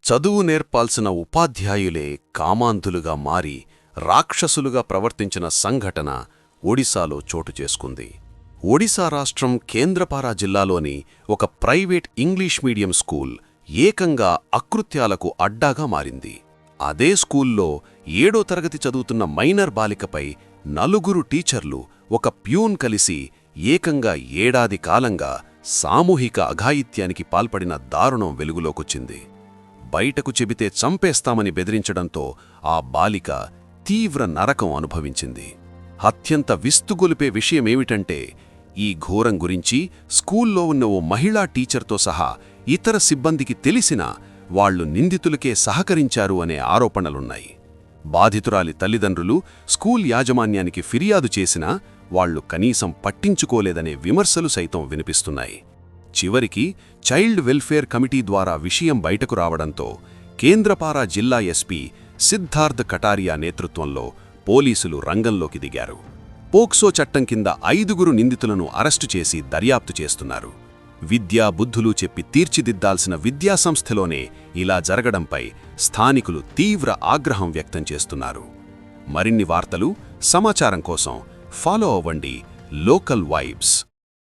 చదువు నేర్పాల్సిన ఉపాధ్యాయులే కామాంధులుగా మారి రాక్షసులుగా ప్రవర్తించిన సంఘటన ఒడిశాలో చోటు చేసుకుంది. ఒడిశా రాష్ట్రం కేంద్రపారా జిల్లాలోని ఒక ప్రైవేట్ ఇంగ్లీష్ మీడియం స్కూల్ ఏకంగా అకృత్యాలకు అడ్డాగా మారింది. అదే స్కూల్లో 7వ తరగతి చదువుతున్న మైనర్ బాలికపై 4 టీచర్లు ఒక ప్యూన్ కలిసి ఏకంగా ఏడాది కాలంగా సామూహిక అఘాయిత్యానికి పాల్పడిన దారుణం వెలుగులోకొచ్చింది. బయటకు చెబితే చంపేస్తామని బెదిరించడంతో ఆ బాలిక తీవ్ర నరకం అనుభవించింది. అత్యంత విస్తుగొలిపే విషయమేమిటంటే, ఈ ఘోరం గురించి స్కూల్లో ఉన్న ఓ మహిళా టీచర్తో సహా ఇతర సిబ్బందికి తెలిసినా వాళ్లు నిందితులకే సహకరించారు అనే ఆరోపణలున్నాయి. బాధితురాలి తల్లిదండ్రులు స్కూల్ యాజమాన్యానికి ఫిర్యాదు చేసినా వాళ్లు కనీసం పట్టించుకోలేదనే విమర్శలు సైతం వినిపిస్తున్నాయి. చివరికి చైల్డ్ వెల్ఫేర్ కమిటీ ద్వారా విషయం బయటకు రావడంతో కేంద్రపారా జిల్లా ఎస్పీ సిద్ధార్థ్ కటారియా నేతృత్వంలో పోలీసులు రంగంలోకి దిగారు. పోక్సో చట్టం కింద 5 నిందితులను అరెస్టు చేసి దర్యాప్తు చేస్తున్నారు. విద్యా బుద్ధులు చెప్పి తీర్చిదిద్దాల్సిన విద్యాసంస్థలోనే ఇలా జరగడంపై స్థానికులు తీవ్ర ఆగ్రహం వ్యక్తం చేస్తున్నారు. మరిన్ని వార్తలు, సమాచారం కోసం ఫాలో అవ్వండి లోకల్ వైబ్స్.